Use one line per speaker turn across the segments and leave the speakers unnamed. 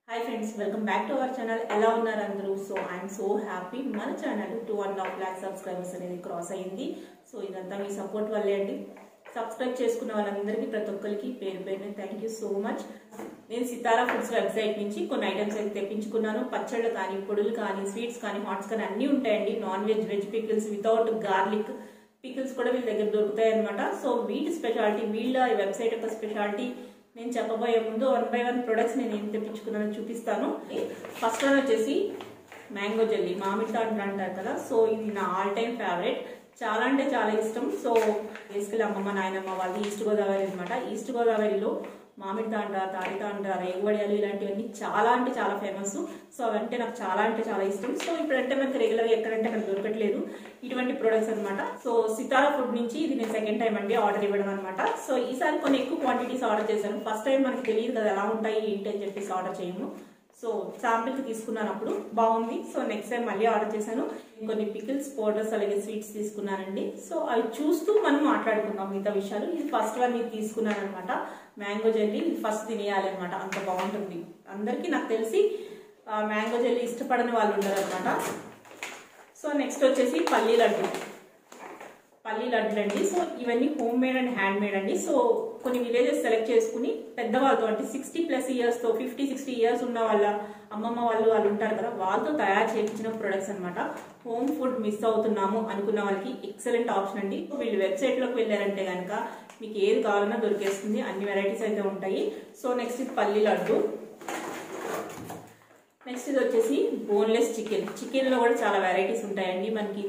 Hi friends, welcome back to our channel. Ella unnaru andaru. So I am so happy మన channel 2.5 lakh subscribers అనేది cross అయ్యింది. So ఇదంతా మీ support వల్లే అండి. Subscribe చేసుకున్న వాళ్ళందరికీ ప్రతి ఒక్కరికి పేరు పేరున థాంక్యూ సో మచ్. నేను సితారా ఫుడ్స్ వెబ్సైట్ నుంచి కొన్ని ఐటమ్స్ అయితే తెప్పించుకున్నాను. పచ్చళ్ళు కానీ, పొడులు కానీ, స్వీట్స్ కానీ, హాట్స్ కానీ అన్నీ ఉంటాయండి. Non veg, veg pickles without garlic pickles కూడా వీళ్ళ దగ్గర దొరుకుతాయి అన్నమాట. సో వీటి స్పెషాలిటీ, వీళ్ళ వెబ్సైట్ యొక్క స్పెషాలిటీ నేను చెప్పబోయే ముందు 1 by 1 ప్రొడక్ట్స్ నేను ఏం తెప్పించుకున్నానో చూపిస్తాను. ఫస్ట్ వన్ వచ్చేసి మ్యాంగో జెల్లీ, మామిడి తాండ్ర అంటారు కదా. సో ఇది నా ఆల్ టైమ్ ఫేవరెట్, చాలా అంటే చాలా ఇష్టం. సో బేసికలీ అమ్మమ్మ నాయనమ్మ వాళ్ళు ఈస్ట్ గోదావరి అనమాట. ఈస్ట్ గోదావరిలో మామిడి తాండ్ర, తాడి తాండ్ర, రేగువడియాలు ఇలాంటివన్నీ చాలా అంటే చాలా ఫేమస్. సో అవంటే నాకు చాలా అంటే చాలా ఇష్టం. సో ఇప్పుడంటే మనకి రెగ్యులర్గా ఎక్కడంటే అక్కడ దొరకట్లేదు ఇటువంటి ప్రొడక్ట్స్ అనమాట. సో సితారా ఫుడ్ నుంచి ఇది నేను సెకండ్ టైం అండి ఆర్డర్ ఇవ్వడం అనమాట. సో ఈసారి కొన్ని ఎక్కువ క్వాంటిటీస్ ఆర్డర్ చేశాను. ఫస్ట్ టైం మనకి తెలియదు కదా ఎలా ఉంటాయి ఏంటి అని చెప్పేసి ఆర్డర్ చేయము. సో శాంపిల్కి తీసుకున్నాను, అప్పుడు బాగుంది. సో నెక్స్ట్ టైం మళ్ళీ ఆర్డర్ చేశాను. కొన్ని పికిల్స్, పౌడర్స్, అలాగే స్వీట్స్ తీసుకున్నానండి. సో అవి చూస్తూ మనం మాట్లాడుకుందాం మిగతా విషయాలు. ఇది ఫస్ట్ వన్ ఇది తీసుకున్నాను అనమాట, మ్యాంగో జెల్లీ. ఇది ఫస్ట్ తినేయాలి అనమాట, అంత బాగుంటుంది. అందరికీ నాకు తెలిసి మ్యాంగో జెల్లీ ఇష్టపడని వాళ్ళు ఉండరు అనమాట. సో నెక్స్ట్ వచ్చేసి పల్లీ లడ్డు అండి. సో ఇవన్నీ home made and hand made అండి. సో కొన్ని విలేజెస్ సెలెక్ట్ చేసుకుని పెద్దవాళ్ళతో, అంటే 60+ ఇయర్స్తో, 50-60 ఇయర్స్ ఉన్న వాళ్ళ అమ్మమ్మ వాళ్ళు ఉంటారు కదా, వాళ్ళతో తయారు చేయించిన ప్రొడక్ట్స్ అనమాట. హోమ్ ఫుడ్ మిస్ అవుతున్నాము అనుకున్న వాళ్ళకి ఎక్సలెంట్ ఆప్షన్ అండి. వీళ్ళు వెబ్సైట్లోకి వెళ్ళారంటే కనుక మీకు ఏది కావాలన్నా దొరికేస్తుంది, అన్ని వెరైటీస్ అయితే ఉంటాయి. సో నెక్స్ట్ ఇది పల్లీ లడ్డు. నెక్స్ట్ ఇది వచ్చేసి బోన్లెస్ చికెన్ లో కూడా చాలా వెరైటీస్ ఉంటాయండి. మనకి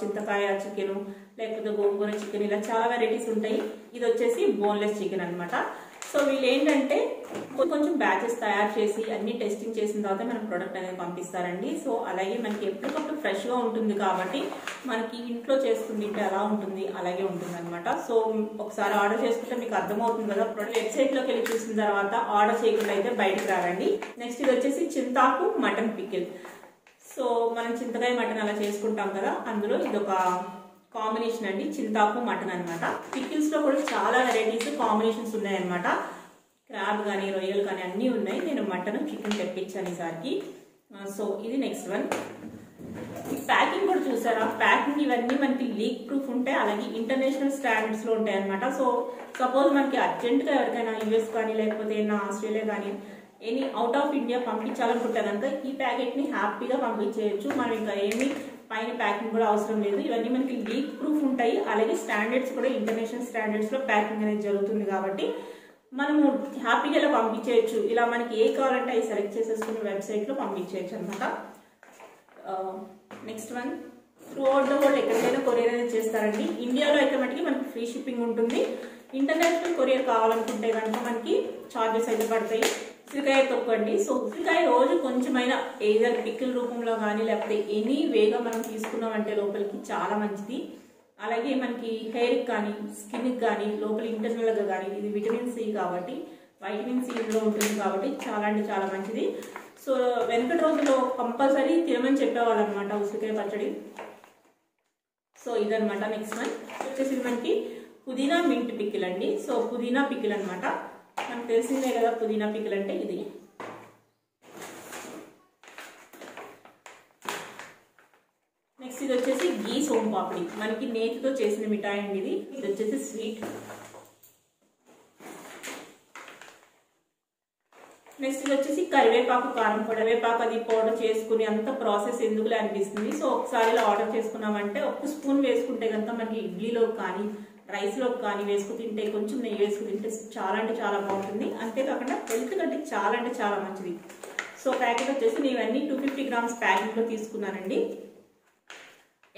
చింతకాయ చికెన్, లేకపోతే గోంగూర చికెన్, ఇలా చాలా వెరైటీస్ ఉంటాయి. ఇది వచ్చేసి బోన్లెస్ చికెన్ అనమాట. సో వీళ్ళు ఏంటంటే కొంచెం బ్యాచెస్ తయారు చేసి అన్ని టెస్టింగ్ చేసిన తర్వాత మనకు ప్రొడక్ట్ అనేది పంపిస్తారండి. సో అలాగే మనకి ఎప్పటికప్పుడు ఫ్రెష్ గా ఉంటుంది కాబట్టి మనకి ఇంట్లో చేసుకుంటే ఎలా ఉంటుంది అలాగే ఉంటుంది అనమాట. సో ఒకసారి ఆర్డర్ చేసుకుంటే మీకు అర్థమవుతుంది కదా. వెబ్సైట్ లోకి వెళ్ళి చూసిన తర్వాత ఆర్డర్ చేయకుండా అయితే బయటకు రారండి. నెక్స్ట్ ఇది వచ్చేసి చింతాకు మటన్ పికిల్. సో మనం చింతకాయ మటన్ అలా చేసుకుంటాం కదా, అందులో ఇది ఒక కాంబినేషన్ అండి, చింతాకు మటన్ అనమాట. పికిల్స్ లో కూడా చాలా వెరైటీస్ కాంబినేషన్స్ ఉన్నాయన్నమాట. క్రాబ్ కానీ, రొయ్యలు కానీ అన్నీ ఉన్నాయి. నేను మటన్, చికెన్ తెప్పించాను ఈసారికి. సో ఇది నెక్స్ట్ వన్. ఈ ప్యాకింగ్ కూడా చూసారా, ప్యాకింగ్ ఇవన్నీ మనకి లీక్ ప్రూఫ్ ఉంటాయి, అలాగే ఇంటర్నేషనల్ స్టాండర్డ్స్ లో ఉంటాయి అనమాట. సో సపోజ్ మనకి అర్జెంట్ గా ఎవరికైనా US కానీ, లేకపోతే ఆస్ట్రేలియా కానీ, ఎనీ అవుట్ ఆఫ్ ఇండియా పంపించాలనుకుంటే కనుక ఈ ప్యాకెట్ ని హ్యాపీగా పంపించేయచ్చు. మనం ఇంకా ఏమి పైన ప్యాకింగ్ కూడా అవసరం లేదు. ఇవన్నీ మనకి లీక్ ప్రూఫ్ ఉంటాయి, అలాగే స్టాండర్డ్స్ కూడా ఇంటర్నేషనల్ స్టాండర్డ్స్ లో ప్యాకింగ్ అనేది జరుగుతుంది కాబట్టి మనము హ్యాపీగా ఇలా పంపించేయచ్చు. ఇలా మనకి ఏ కావాలంటే అవి సెలెక్ట్ చేసేసుకుని వెబ్సైట్ లో పంపించేయచ్చు అనమాట. Next one, through out the world ఎక్కడికైనా కొరియర్ అనేది చేస్తారండి. ఇండియాలో అయితే మటుకి మనకి ఫ్రీ షిప్పింగ్ ఉంటుంది. ఇంటర్నేషనల్ కొరియర్ కావాలనుకుంటే కనుక మనకి చార్జెస్ అయితే పడతాయి. ఉసిరికాయ తొక్కు అండి. సో ఉసిరికాయ రోజు కొంచెమైనా ఏదైనా పికిల్ రూపంలో కానీ, లేకపోతే ఎనీ వేగా మనం తీసుకున్నామంటే లోపలికి చాలా మంచిది. అలాగే మనకి హెయిర్కి కానీ, స్కిన్కి కానీ, లోపల ఇంటర్నల్గా కానీ, ఇది విటమిన్ C కాబట్టి, వైటమిన్ C ఇందులో ఉంటుంది కాబట్టి చాలా అంటే చాలా మంచిది. సో వెనకటి రోజుల్లో కంపల్సరీ తినమని చెప్పేవాళ్ళు అనమాట ఉసిరికాయ పచ్చడి. సో ఇదనమాట. నెక్స్ట్ వన్ వచ్చేసి మనకి పుదీనా మింట్ పికిల్ అండి. సో పుదీనా పికిల్ అనమాట, మనకు తెలిసిందే కదా పుదీనా పికిల్ అంటే ఇది. నెక్స్ట్ ఇది వచ్చేసి గీ సోమ్ పాపిడి, మనకి నేతితో చేసిన మిఠాయి అండి ఇది. ఇది వచ్చేసి స్వీట్. నెక్స్ట్ ఇది వచ్చేసి కరివేపాకు కారం పొడి. కరివేపాకు అది పౌడర్ చేసుకుని అంత ప్రాసెస్ ఎందుకులే అనిపిస్తుంది. సో ఒకసారి ఇలా ఆర్డర్ చేసుకున్నామంటే 1 స్పూన్ వేసుకుంటే కనుక మనకి ఇడ్లీలో కానీ, రైస్ లో కానీ వేసుకు తింటే, కొంచెం నెయ్యి వేసుకు తింటే చాలా అంటే చాలా బాగుంటుంది. అంతేకాకుండా హెల్త్ కంటే చాలా అంటే చాలా మంచిది. సో ప్యాకెట్ వచ్చేసి నేను ఇవన్నీ 250 grams ప్యాకెట్ లో తీసుకున్నానండి.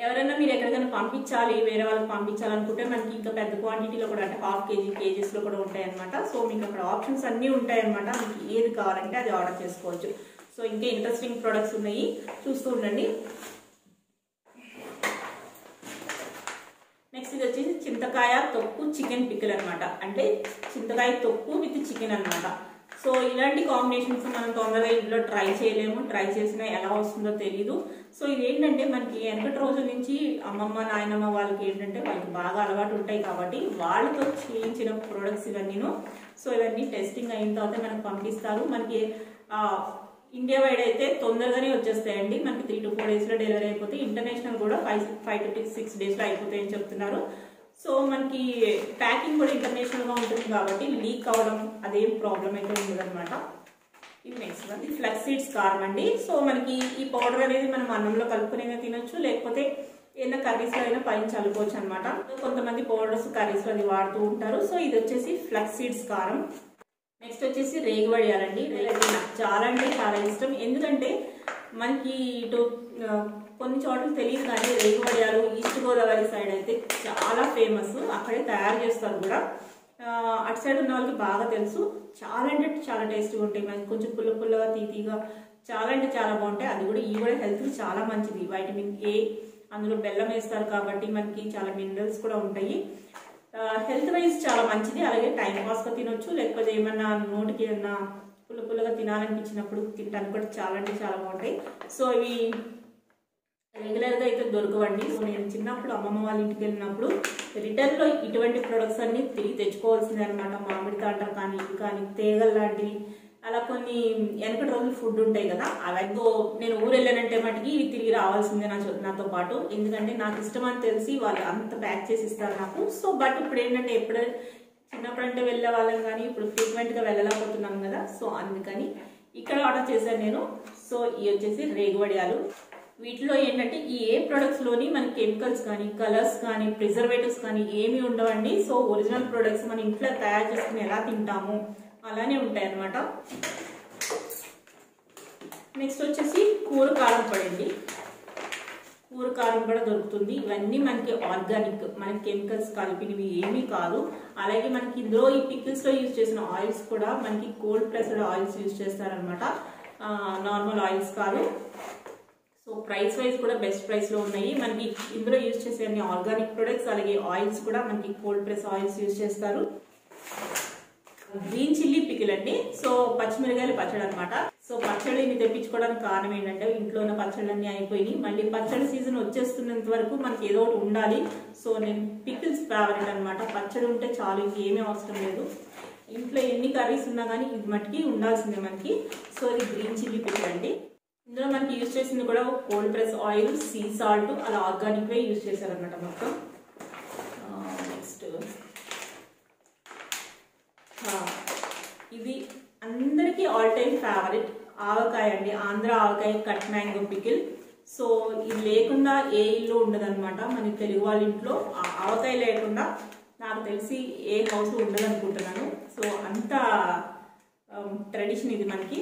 ఎవరైనా మీరు ఎక్కడికైనా పంపించాలి, వేరే వాళ్ళకి పంపించాలనుకుంటే మనకి ఇంకా పెద్ద క్వాంటిటీలో కూడా, అంటే 1/2 kg, కేజెస్ లో కూడా ఉంటాయి అనమాట. సో మీకు అక్కడ ఆప్షన్స్ అన్నీ ఉంటాయి అనమాట. మీకు ఏది కావాలంటే అది ఆర్డర్ చేసుకోవచ్చు. సో ఇంకా ఇంట్రెస్టింగ్ ప్రొడక్ట్స్ ఉన్నాయి, చూస్తూ ఉండండి. నెక్స్ట్ ఇది వచ్చేసి చింతకాయ తొక్కు చికెన్ పికిల్ అనమాట, అంటే చింతకాయ తొక్కు విత్ చికెన్ అనమాట. సో ఇలాంటి కాంబినేషన్స్ మనం తొందరగా ఇంట్లో ట్రై చేయలేము, ట్రై చేసినా ఎలా వస్తుందో తెలీదు. సో ఇది ఏంటంటే మనకి వెనకటి రోజుల నుంచి అమ్మమ్మ నాయనమ్మ వాళ్ళకి ఏంటంటే వాళ్ళకి బాగా అలవాటు ఉంటాయి కాబట్టి వాళ్ళతో చేయించిన ప్రొడక్ట్స్ ఇవన్నీను. సో ఇవన్నీ టెస్టింగ్ అయిన తర్వాత మనకు పంపిస్తారు. మనకి ఇండియా వైడ్ అయితే తొందరగానే వచ్చేస్తాయండి, మనకి 3 to 4 డేస్లో డెలివరీ అయిపోతే. ఇంటర్నేషనల్ కూడా 5 to 6 డేస్లో అయిపోతాయని చెప్తున్నారు. సో మనకి ప్యాకింగ్ కూడా ఇంటర్నేషనల్గా ఉంటుంది కాబట్టి లీక్ అవ్వడం అదేం ప్రాబ్లం అయితే ఉండదు అనమాట. ఇది నెక్స్ట్ వన్, ఇది ఫ్లక్స్ సీడ్స్ కారం అండి. సో మనకి ఈ పౌడర్ అనేది మనం అన్నంలో కలుపుకునే తినొచ్చు, లేకపోతే ఏదైనా కర్రీస్లో అయినా పైన చల్లుకోవచ్చు అనమాట. కొంతమంది పౌడర్స్ కర్రీస్లో అది వాడుతూ ఉంటారు. సో ఇది వచ్చేసి ఫ్లక్స్ సీడ్స్ కారం. నెక్స్ట్ వచ్చేసి రేగి వడియాలండి. నాకు చాలా అంటే చాలా ఇష్టం, ఎందుకంటే మనకి ఇటు కొన్ని చోట్ల తెలియదు కానీ రేగి వడియాలు ఈస్ట్ గోదావరి సైడ్ అయితే చాలా ఫేమస్, అక్కడే తయారు చేస్తారు కూడా. అటు సైడ్ ఉన్న వాళ్ళకి బాగా తెలుసు. చాలా అంటే చాలా టేస్టీగా ఉంటాయి, మనకి కొంచెం పుల్ల పుల్లగా తీతీగా చాలా అంటే చాలా బాగుంటాయి. అది కూడా ఈ కూడా హెల్త్కి చాలా మంచిది, వైటమిన్ ఏ, అందులో బెల్లం వేస్తారు కాబట్టి మనకి చాలా మినరల్స్ కూడా ఉంటాయి. హెల్త్ వైజ్ చాలా మంచిది. అలాగే టైం పాస్గా తినొచ్చు, లేకపోతే ఏమన్నా నోటికి ఏమన్నా పుల్ల పుల్లగా తినాలనిపించినప్పుడు తినడానికి కూడా చాలా అంటే చాలా బాగుంటాయి. సో ఇవి రెగ్యులర్గా అయితే దొరకవండి. సో నేను చిన్నప్పుడు అమ్మమ్మ వాళ్ళ ఇంటికి వెళ్ళినప్పుడు రిటర్న్లో ఇటువంటి ప్రొడక్ట్స్ అన్ని తిరిగి తెచ్చుకోవాల్సిందే అనమాట. మామిడి తాండ్ర కానీ ఇవి కానీ తేగలు లాంటివి, అలా కొన్ని వెనకటి రోజులు ఫుడ్ ఉంటాయి కదా, అవన్నీ నేను ఊరు వెళ్ళానంటే మటుకి ఇవి తిరిగి రావాల్సిందే నాతో పాటు. ఎందుకంటే నాకు ఇష్టం అని తెలిసి వాళ్ళు అంత ప్యాక్ చేసి ఇస్తారు నాకు. సో బట్ ఇప్పుడు ఏంటంటే చిన్నప్పుడు అంటే వెళ్ళే వాళ్ళం కానీ ఇప్పుడు ఫ్రీక్వెంట్గా వెళ్ళలేకపోతున్నాం కదా, సో అందుకని ఇక్కడ ఆర్డర్ చేశాను నేను. సో ఇవి వచ్చేసి రేగి వడియాలు. వీటిలో ఏంటంటే ఈ ఏ ప్రొడక్ట్స్లోని మన కెమికల్స్ కానీ కలర్స్ కానీ ప్రిజర్వేటివ్స్ కానీ ఏమీ ఉండవండి. సో ఒరిజినల్ ప్రొడక్ట్స్ మన ఇంట్లో తయారు చేసుకుని ఎలా తింటాము అలానే ఉంటాయి అన్నమాట. నెక్స్ట్ వచ్చేసి కూర కారం పడండి. కూర కారం కూడా దొరుకుతుంది. ఇవన్నీ మనకి ఆర్గానిక్, మనకి కెమికల్స్ కలిపినవి ఏమీ కాదు. అలాగే మనకి ఇందులో ఈ పికిల్స్లో యూజ్ చేసిన ఆయిల్స్ కూడా మనకి కోల్డ్ ప్రెస్డ్ ఆయిల్స్ యూజ్ చేస్తారనమాట, నార్మల్ ఆయిల్స్ కాదు. సో ప్రైస్ వైజ్ కూడా బెస్ట్ ప్రైస్లో ఉన్నాయి. మనకి ఇందులో యూజ్ చేసే అన్ని ఆర్గానిక్ ప్రొడక్ట్స్, అలాగే ఆయిల్స్ కూడా మనకి కోల్డ్ ప్రెస్ ఆయిల్స్ యూజ్ చేస్తారు. గ్రీన్ చిల్లీ పికిల్ అండి. సో పచ్చిమిరకాయలు పచ్చడి అనమాట. సో పచ్చడిని తెప్పించుకోవడానికి కారణం ఏంటంటే ఇంట్లో ఉన్న పచ్చళ్ళన్నీ అయిపోయి మళ్ళీ పచ్చడి సీజన్ వచ్చేస్తున్నంత వరకు మనకి ఏదో ఒకటి ఉండాలి. సో నేను పికిల్స్ ఫేవరెట్ అనమాట. పచ్చడి ఉంటే చాలు, ఇంకేమీ అవసరం లేదు. ఇంట్లో ఎన్ని కర్రీస్ ఉన్నా కానీ ఇది మట్టికి ఉండాల్సిందే మనకి. సో ఇది గ్రీన్ చిల్లీ పికిల్ అండి. ఇందులో మనకి యూజ్ చేసింది కూడా cold press oil, sea salt, అలా ఆర్గానిక్ వే యూజ్ చేశారనమాట మొత్తం. నెక్స్ట్ ఇది అందరికీ ఆల్ టైమ్ ఫేవరెట్ ఆవకాయ అండి. ఆంధ్ర ఆవకాయ కట్ మ్యాంగో పికిల్. సో ఇది లేకుండా ఏ ఇల్లు ఉండదన్నమాట మన తెలుగు వాళ్ళ ఇంట్లో. ఆవకాయ లేకుండా నాకు తెలిసి ఏ హౌస్ ఉండదు అనుకుంటున్నాను. సో అంత ట్రెడిషన్ ఇది మనకి.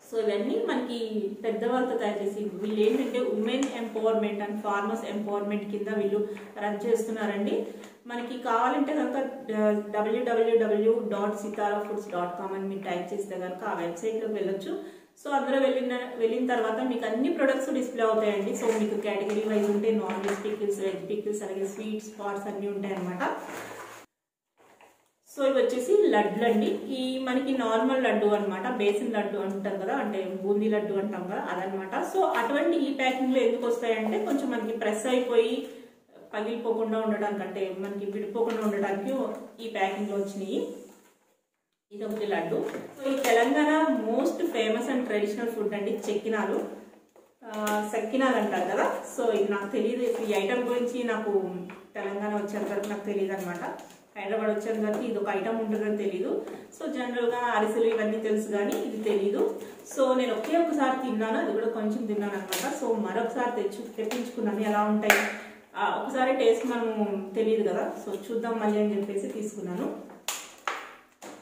సో ఇవన్నీ మనకి పెద్దవాళ్ళతో తయారు చేసి, వీళ్ళు ఏంటంటే women empowerment and farmers empowerment కింద వీళ్ళు రన్ చేస్తున్నారండి. మనకి కావాలంటే కనుక www.sitarafoods.com అని మీరు టైప్ చేస్తే కనుక ఆ వెబ్సైట్లోకి వెళ్ళొచ్చు. సో అందులో వెళ్ళిన తర్వాత మీకు అన్ని ప్రొడక్ట్స్ డిస్ప్లే అవుతాయండి. సో మీకు కేటగిరీ వైజ్ ఉంటే non veg pickles, veg pickles, అలాగే స్వీట్స్, స్పాట్స్ అన్నీ ఉంటాయి అన్నమాట. సో ఇవి వచ్చేసి లడ్లు అండి. ఈ మనకి నార్మల్ లడ్డు అనమాట, బేసిన్ లడ్డు అంటాం కదా, అంటే బూందీ లడ్డు అంటాం కదా, అదనమాట. సో అటువంటి ఈ ప్యాకింగ్లో ఎందుకు వస్తాయంటే కొంచెం మనకి ప్రెస్ అయిపోయి పగిలిపోకుండా ఉండడానికి, అంటే మనకి విడిపోకుండా ఉండడానికి ఈ ప్యాకింగ్లో వచ్చినాయి. ఇది ఒకటి లడ్డు. సో ఈ Telangana most famous and traditional food అండి చెక్కినాలు, సక్కినాలు అంటారు కదా. సో ఇది నాకు తెలియదు, ఈ ఐటమ్ గురించి నాకు తెలంగాణ వచ్చేంత వరకు నాకు తెలియదు అనమాట. హైదరాబాద్ వచ్చేంత వరకు ఇది ఒక ఐటమ్ ఉంటుందని తెలీదు. సో జనరల్గా అరిసెలు ఇవన్నీ తెలుసు కానీ ఇది తెలీదు. సో నేను ఒకసారి తిన్నాను, అది కూడా కొంచెం తిన్నాను అనమాట. సో మరొకసారి తెప్పించుకున్నాను ఎలా ఉంటాయి, ఒకసారి టేస్ట్ మనం తెలియదు కదా, సో చూద్దాం మళ్ళీ అని చెప్పేసి తీసుకున్నాను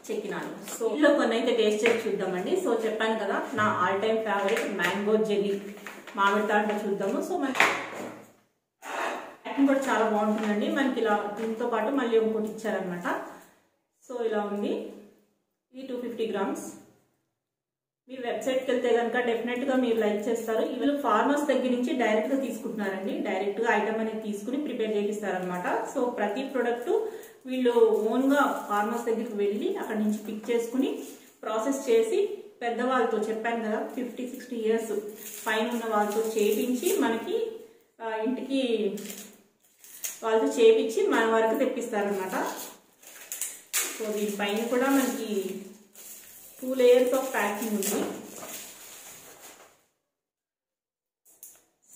చెక్కినాను. సో ఇంట్లో కొన్ని అయితే టేస్ట్ చేసి చూద్దామండి. సో చెప్పాను కదా నా all time favourite mango jelly మామిడి తాండ్ర చూద్దాము. సో మనకి ప్యాకింగ్ కూడా చాలా బాగుంటుందండి. మనకి ఇలా దీంతో పాటు మళ్ళీ ఇంకోటి ఇచ్చారనమాట. సో ఇలా ఉంది. ఇది 250 grams. మీరు వెబ్సైట్కి వెళ్తే కనుక డెఫినెట్గా మీరు లైక్ చేస్తారు. వీళ్ళు ఫార్మర్స్ దగ్గర నుంచి డైరెక్ట్గా తీసుకుంటున్నారండి. డైరెక్ట్గా ఐటమ్ అనేది తీసుకుని ప్రిపేర్ చేపిస్తారనమాట. సో ప్రతి ప్రొడక్ట్ వీళ్ళు ఓన్గా ఫార్మర్స్ దగ్గరికి వెళ్ళి అక్కడి నుంచి పిక్ చేసుకుని ప్రాసెస్ చేసి పెద్దవాళ్ళతో, చెప్పాను కదా 50-60 years పైన ఉన్న వాళ్ళతో చేయించి మనకి ఇంటికి వాళ్ళతో చేపించి మన వరకు తెప్పిస్తారనమాట. సో దీనిపైన కూడా మనకి 2 లేయర్స్ ఆఫ్ ప్యాకింగ్ ఉంది.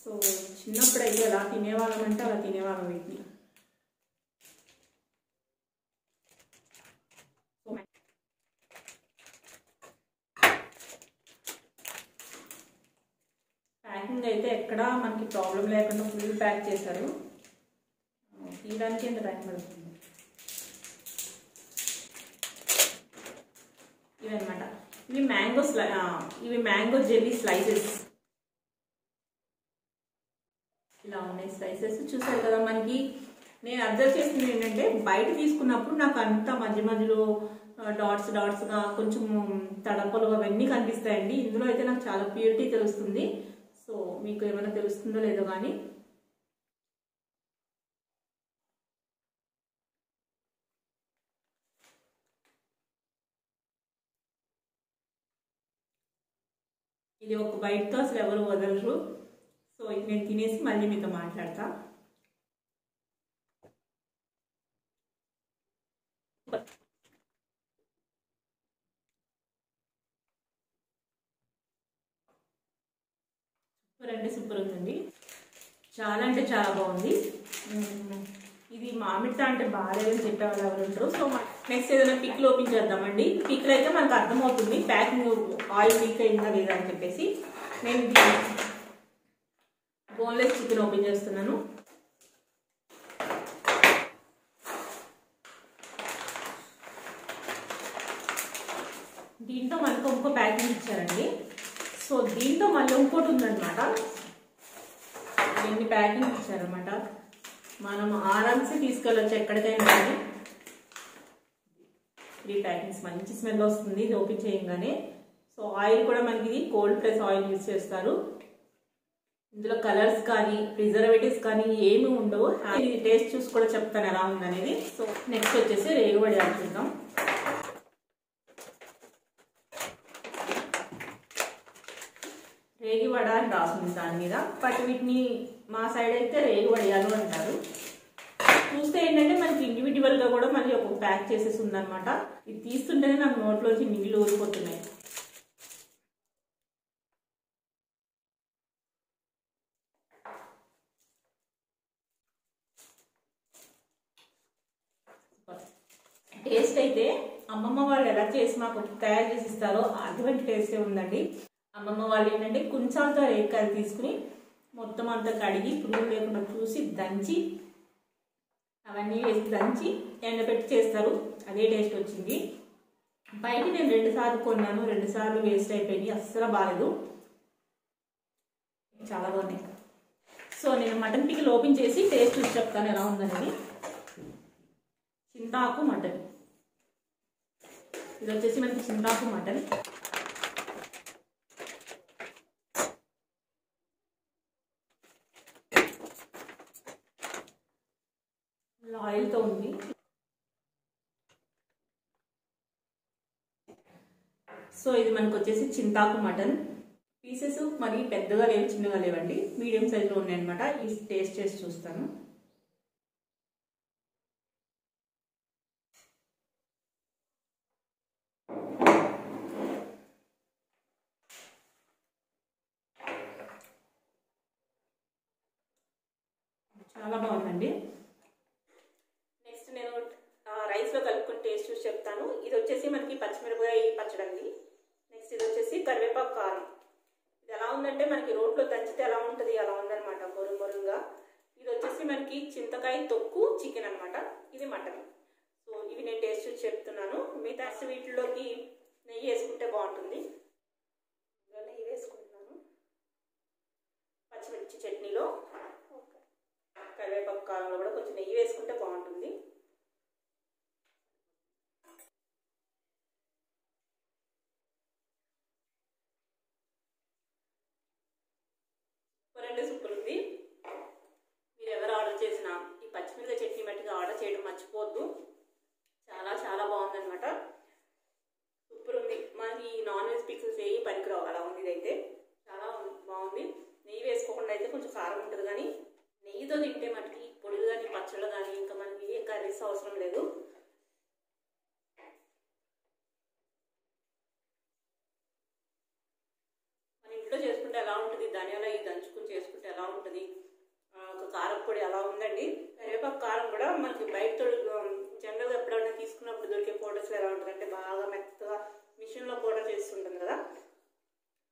సో చిన్నప్పుడైతే ఎలా తినేవాళ్ళం అంటే అలా తినేవాళ్ళం వీటిని. ప్యాకింగ్ అయితే ఎక్కడా మనకి ప్రాబ్లం లేకుండా ఫుల్ ప్యాక్ చేశారు. తీయడానికి ఎంత టైం పడుతుంది. ఇవన్నమాట, ఇవి మ్యాంగో జెల్లీ స్లైసెస్. ఇలా ఉన్నాయి స్లైసెస్. చూసారు కదా, మనకి నేను అబ్జర్వ్ చేసింది ఏంటంటే బయట తీసుకున్నప్పుడు నాకు అంతా మధ్య మధ్యలో డాట్స్గా కొంచెం తడపలు అవన్నీ కనిపిస్తాయండి. ఇందులో అయితే నాకు చాలా ప్యూరిటీ తెలుస్తుంది. సో మీకు ఏమైనా తెలుస్తుందో లేదో కానీ ఇది ఒక బయటతో అసలు ఎవరు వదలరు. సో ఇది నేను తినేసి మళ్ళీ మీతో మాట్లాడతా. సూపర్ అంటే సూపర్ ఉందండి, చాలా అంటే చాలా బాగుంది. ఇది మామిడితో అంటే బాగాలేదని చెప్పేవాళ్ళు ఎవరు ఉంటారు. సో నెక్స్ట్ ఏదైనా పిక్లు ఓపెన్ చేద్దామండి. పిక్లు అయితే మనకు అర్థమవుతుంది ప్యాకింగ్ ఆయిల్ లీక్ అయిందా లేదా అని చెప్పేసి. నేను బోన్లెస్ చికెన్ ఓపెన్ చేస్తున్నాను. దీంతో మనకు ఇంకో ప్యాకింగ్ ఇచ్చారండి. సో దీంతో మళ్ళీ ఇంకోటి ఉందన్నమాట. ఎన్ని ప్యాకింగ్ ఇచ్చారనమాట. మనం ఆరామ్సే తీసుకెళ్ళొచ్చు ఎక్కడికైనా కానీ. 3 ప్యాకింగ్స్, మంచి స్మెల్ వస్తుంది ఇది ఓపెన్ చేయగానే. సో ఆయిల్ కూడా మనకి ఇది కోల్డ్ ప్రెస్ ఆయిల్ యూజ్ చేస్తారు. ఇందులో కలర్స్ కానీ ప్రిజర్వేటివ్స్ కానీ ఏమి ఉండవు. ఇది టేస్ట్ చూసి కూడా చెప్తాను ఎలా ఉందనేది. సో నెక్స్ట్ వచ్చేసి రేగుబడి చూద్దాం. రేగివడ అని రాస్తుంది దాని మీద, బట్ వీటిని మా సైడ్ అయితే రేగివడియాలు అంటారు. చూస్తే ఏంటంటే మనకి ఇండివిజువల్గా కూడా మళ్ళీ ఒక ప్యాక్ చేసేసి ఉందన్నమాట. ఇది తీస్తుంటేనే నాకు నోట్లోంచి నీళ్ళు ఊరిపోతున్నాయి. టేస్ట్ అయితే అమ్మమ్మ వాళ్ళు ఎలా చేసి మాకు తయారు చేసి ఇస్తారో అటువంటి టేస్టే ఉందండి. అమ్మమ్మ వాళ్ళు ఏంటంటే కొంచెంతో రేకాయలు తీసుకుని మొత్తం అంతా కడిగి పురుగులు లేకుండా చూసి దంచి అవన్నీ వేసి దంచి ఎండబెట్టి చేస్తారు. అదే టేస్ట్ వచ్చింది. బయట నేను 2 సార్లు కొన్నాను, 2 సార్లు వేస్ట్ అయిపోయింది, అస్సలు బాగాలేదు. చాలా బాగున్నాయి. సో నేను మటన్ పికిల్ ఓపెన్ చేసి టేస్ట్ చూసి చెప్తాను ఎలా ఉందనేది. చింతాకు మటన్, ఇది వచ్చేసి మనకి చింతాకు మటన్. ఆయిల్తో ఉంది. సో ఇది మనకు వచ్చేసి చింతాకు మటన్. పీసెస్ మరి పెద్దగా లేవు, చిన్నగా లేవండి, మీడియం సైజులో ఉన్నాయన్నమాట. ఈ టేస్ట్ చేసి చూస్తాను. చాలా బాగుందండి. నెక్స్ట్ నేను రైస్లో కలుపుకొని టేస్ట్ చూసి చెప్తాను. ఇది వచ్చేసి మనకి పచ్చిమిరపకాయ పచ్చడి అండి. నెక్స్ట్ ఇది వచ్చేసి కరివేపాకు కారం. ఇది ఎలా ఉందంటే మనకి రోట్లో దంచితే ఎలా ఉంటుంది అలా ఉందనమాట, మొరుగా. ఇది వచ్చేసి మనకి చింతకాయ తొక్కు చికెన్ అనమాట. ఇది మటన్. సో ఇవి నేను టేస్ట్ చూసి చెప్తున్నాను. మిగతా వీటిలోకి నెయ్యి వేసుకుంటే బాగుంటుంది. నెయ్యి వేసుకుంటున్నాను. పచ్చిమిర్చి చట్నీలో కరివేపాకు కారంలో కూడా కొంచెం నెయ్యి వేసుకుంటే బాగుంటుంది. సూపర్ ఉంది. మీరు ఎవరు ఆర్డర్ చేసినా ఈ పచ్చిమిరపకాయ చట్నీ మట్టిగా ఆర్డర్ చేయడం మర్చిపోవద్దు. చాలా చాలా బాగుందన్నమాట. సూపర్ ఉంది. మనకి నాన్ వెజ్ పిక్స్ ఏవి పనికిరావు, అలా ఉంది. ఇదైతే చాలా బాగుంది. నెయ్యి వేసుకోకుండా అయితే కొంచెం కారం ఉంటుంది, కానీ నెయ్యితో తింటే మనకి పొడులు కానీ పచ్చళ్ళు కానీ ఇంకా మనకి ఏ కర్రీస్ అవసరం లేదు. చేసుకుంటే ఎలా ఉంటుంది, ధనియాల ఈ దంచుకుని చేసుకుంటే ఎలా ఉంటుంది, ఒక కారం పొడి అలా ఉందండి. కరివేపాకు కారం కూడా మనకి బయట జనరల్గా ఎప్పుడైనా తీసుకున్నప్పుడు దొరికే పౌడర్స్ ఎలా ఉంటుంది అంటే బాగా మెత్తగా మిషన్లో పౌడర్ చేస్తుంటుంది కదా,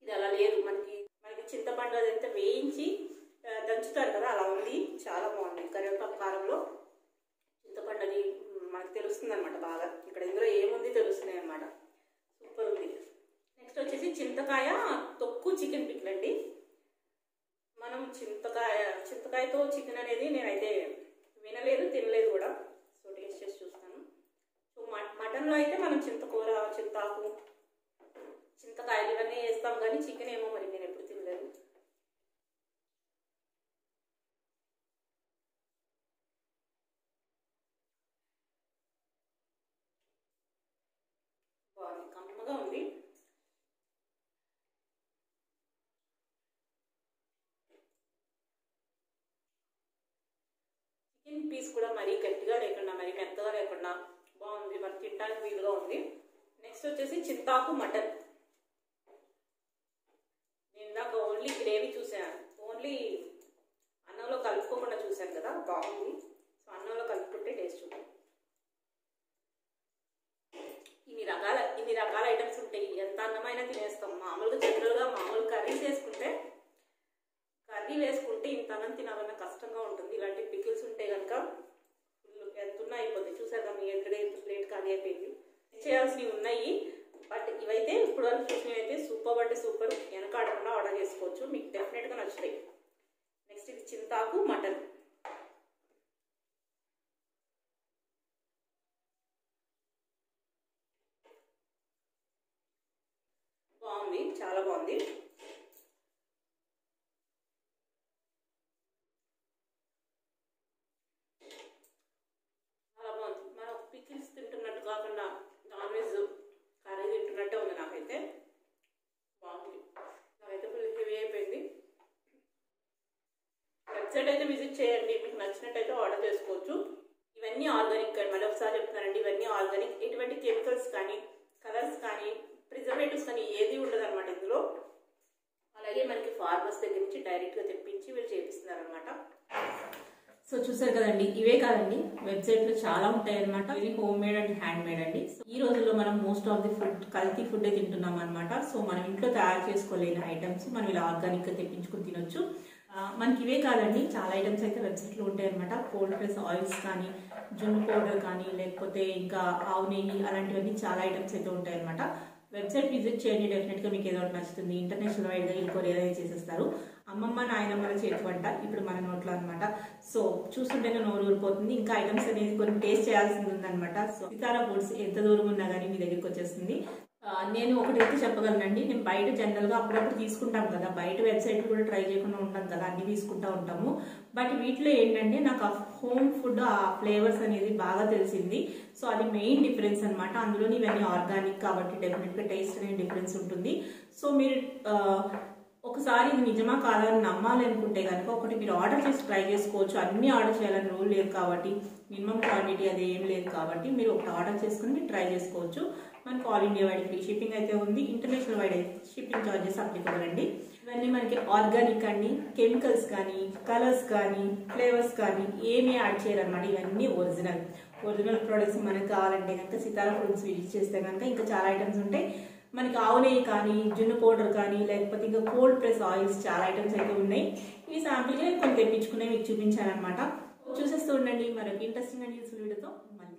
ఇది అలా లేదు. మనకి చింతపండు అదంతా వేయించి దంచుతారు కదా, అలా ఉంది. చాలా బాగుంది. కరివేపాకు కారంలో చింతపండు అది మనకు తెలుస్తుంది అనమాట బాగా. ఇక్కడ ఇందులో ఏముంది తెలుస్తున్నాయి అనమాట. సూపర్ ఉంది. నెక్స్ట్ వచ్చేసి చింతకాయ తొక్కు చికెన్ పిక్ల్ అండి. మనం చింతకాయతో చికెన్ అనేది నేనైతే వినలేదు, తినలేదు కూడా. సో టేస్ట్ చేసి చూస్తాను. సో మటన్లో అయితే మనం చింతకూర, చింతాకు, చింతకాయలు ఇవన్నీ వేస్తాం, కానీ చికెన్ ఏమో మరి నేను ఎప్పుడు తినలేదు. బాగుంది, కమ్మగా ఉంది. చికెన్ పీస్ కూడా మరీ గట్టిగా లేకుండా మరీ మెత్తగా లేకుండా బాగుంది, మరి తినడానికి వీలుగా ఉంది. నెక్స్ట్ వచ్చేసి చింతాకు మటన్. నేను నాకు ఓన్లీ గ్రేవీ చూసాను, ఓన్లీ అన్నంలో కలుపుకోకుండా చూశాను కదా, బాగుంది. సో అన్నంలో కలుపుకుంటే టేస్ట్ ఉంటుంది. ఇన్ని రకాల ఐటమ్స్ ఉంటాయి. ఎంత అన్నమైనా తినేస్తాం. మామూలుగా జనరల్గా మామూలు కర్రీ వేసుకుంటే ఇంత అన్నం తినాలన్న కష్టంగా ఉంటుంది. ఇలాంటి పికిల్స్ ఉంటే కనుక ఎంత ఉన్నా అయిపోతాయి. చూసారు కదా, మీ ఎదురుగా ప్లేట్ ఖాళీ అయిపోయింది. చేయాల్సినవి ఉన్నాయి, బట్ ఇవైతే ఇప్పుడు వరకు చూసినవి అయితే సూపర్ అంటే సూపర్. వెనకాడకుండా ఆర్డర్ చేసుకోవచ్చు, మీకు డెఫినెట్గా నచ్చుతాయి. నెక్స్ట్ ఇది చింతాకు మటన్. బాగుంది, చాలా బాగుంది. చాలా బాగుంది. మనం పికిల్స్ తింటున్నట్టు కాకుండా నాన్ వెజ్ కర్రీ తింటున్నట్టే ఉంది. నాకైతే బాగుంది. నాకైతే ఫుల్ హెవీ అయిపోయింది. వెబ్సైట్ అయితే విజిట్ చేయండి, మీకు నచ్చినట్టయితే ఆర్డర్ చేసుకోవచ్చు. ఇవన్నీ ఆర్గానిక్ అండి, మళ్ళీ ఒకసారి చెప్తున్నానండి, ఇవన్నీ ఆర్గానిక్. ఎటువంటి కెమికల్స్ కానీ కలర్స్ కానీ ప్రిజర్వేటివ్స్ కానీ ఏది ఉండదు అనమాట ఇందులో. అలాగే మనకి ఫార్మర్స్ దగ్గర నుంచి డైరెక్ట్గా తెప్పించి వీళ్ళు చేపిస్తున్నారు అనమాట. సో చూసారు కదండి, ఇవే కాదండి, వెబ్సైట్లో చాలా ఉంటాయి అనమాట. ఇది home made and hand made అండి. ఈ రోజుల్లో మనం మోస్ట్ ఆఫ్ ది ఫుడ్ కల్తీ ఫుడ్ తింటున్నాం అనమాట. సో మనం ఇంట్లో తయారు చేసుకోలేని ఐటమ్స్ మనం ఇలా ఆర్గానిక్గా తెప్పించుకుని తినొచ్చు. మనకి ఇవే కాదండి, చాలా ఐటమ్స్ అయితే వెబ్సైట్లో ఉంటాయి అనమాట. కోల్డ్ ప్రెస్ ఆయిల్స్ కానీ, జున్ను పౌడర్ కానీ, లేకపోతే ఇంకా ఆవు నెయ్యి, అలాంటివన్నీ చాలా ఐటమ్స్ అయితే ఉంటాయి అనమాట. వెబ్సైట్ విజిట్ చేయండి, డెఫినెట్గా మీకు ఏదో ఒకటి నచ్చుతుంది. ఇంటర్నేషనల్ వైడ్గా వీళ్ళు కొరియర్ అయితే చేసేస్తారు. అమ్మమ్మ నాయనమ్మల చేతి వంట ఇప్పుడు మన నోట్లో అనమాట. సో చూస్తుంటేనే నోరు ఊరిపోతుంది. ఇంకా ఐటమ్స్ అనేది కొన్ని టేస్ట్ చేయాల్సింది ఉందనమాట. సో సితారా ఫుడ్స్ ఎంత దూరం ఉన్నా కానీ మీ దగ్గరికి వచ్చేస్తుంది. నేను ఒకటైతే చెప్పగలనండి, నేను బయట జనరల్గా అప్పుడప్పుడు తీసుకుంటాం కదా, బయట వెబ్సైట్ కూడా ట్రై చేయకుండా ఉంటాం కదా, అన్ని తీసుకుంటూ ఉంటాము. బట్ వీటిలో ఏంటంటే నాకు ఆ హోమ్ ఫుడ్ ఆ ఫ్లేవర్స్ అనేది బాగా తెలిసింది. సో అది మెయిన్ డిఫరెన్స్ అనమాట. అందులోని ఇవన్నీ ఆర్గానిక్ కాబట్టి డెఫినెట్గా టేస్ట్ అనేది డిఫరెన్స్ ఉంటుంది. సో మీరు ఒకసారి ఇది నిజమా కాదా అని నమ్మాలి అనుకుంటే కనుక ఒకటి మీరు ఆర్డర్ చేసి ట్రై చేసుకోవచ్చు. అన్ని ఆర్డర్ చేయాలని రూల్ లేదు కాబట్టి, మినిమం క్వాంటిటీ అది ఏం లేదు కాబట్టి మీరు ఒకటి ఆర్డర్ చేసుకుని మీరు ట్రై చేసుకోవచ్చు. మనకు all India wide free shipping అయితే ఉంది. ఇంటర్నేషనల్ వైడ్ అయితే షిప్పింగ్ చార్జెస్ అప్లికబుల్ అండి. ఇవన్నీ మనకి ఆర్గానిక్ అండి, కెమికల్స్ కానీ కలర్స్ కానీ ఫ్లేవర్స్ కానీ ఏమీ యాడ్ చేయరన్నమాట. ఇవన్నీ ఒరిజినల్ ప్రొడక్ట్స్ మనకు కావాలంటే కనుక సితారా ఫుడ్స్ విజిట్ చేస్తే కనుక ఇంకా చాలా ఐటమ్స్ ఉంటాయి. మనకి ఆవు నెయ్యి కానీ, జున్ను పౌడర్ కానీ, లేకపోతే ఇంకా కోల్డ్ ప్రెస్ ఆయిల్స్ చాలా ఐటమ్స్ అయితే ఉన్నాయి. ఇవి శాంపుల్గా కొన్ని తెప్పించుకునే మీకు చూపించాను అనమాట. చూసేస్తూ ఉండండి. మరొక ఇంట్రెస్టింగ్ అండ్ యూస్ఫుల్ వీడియోతో మళ్ళీ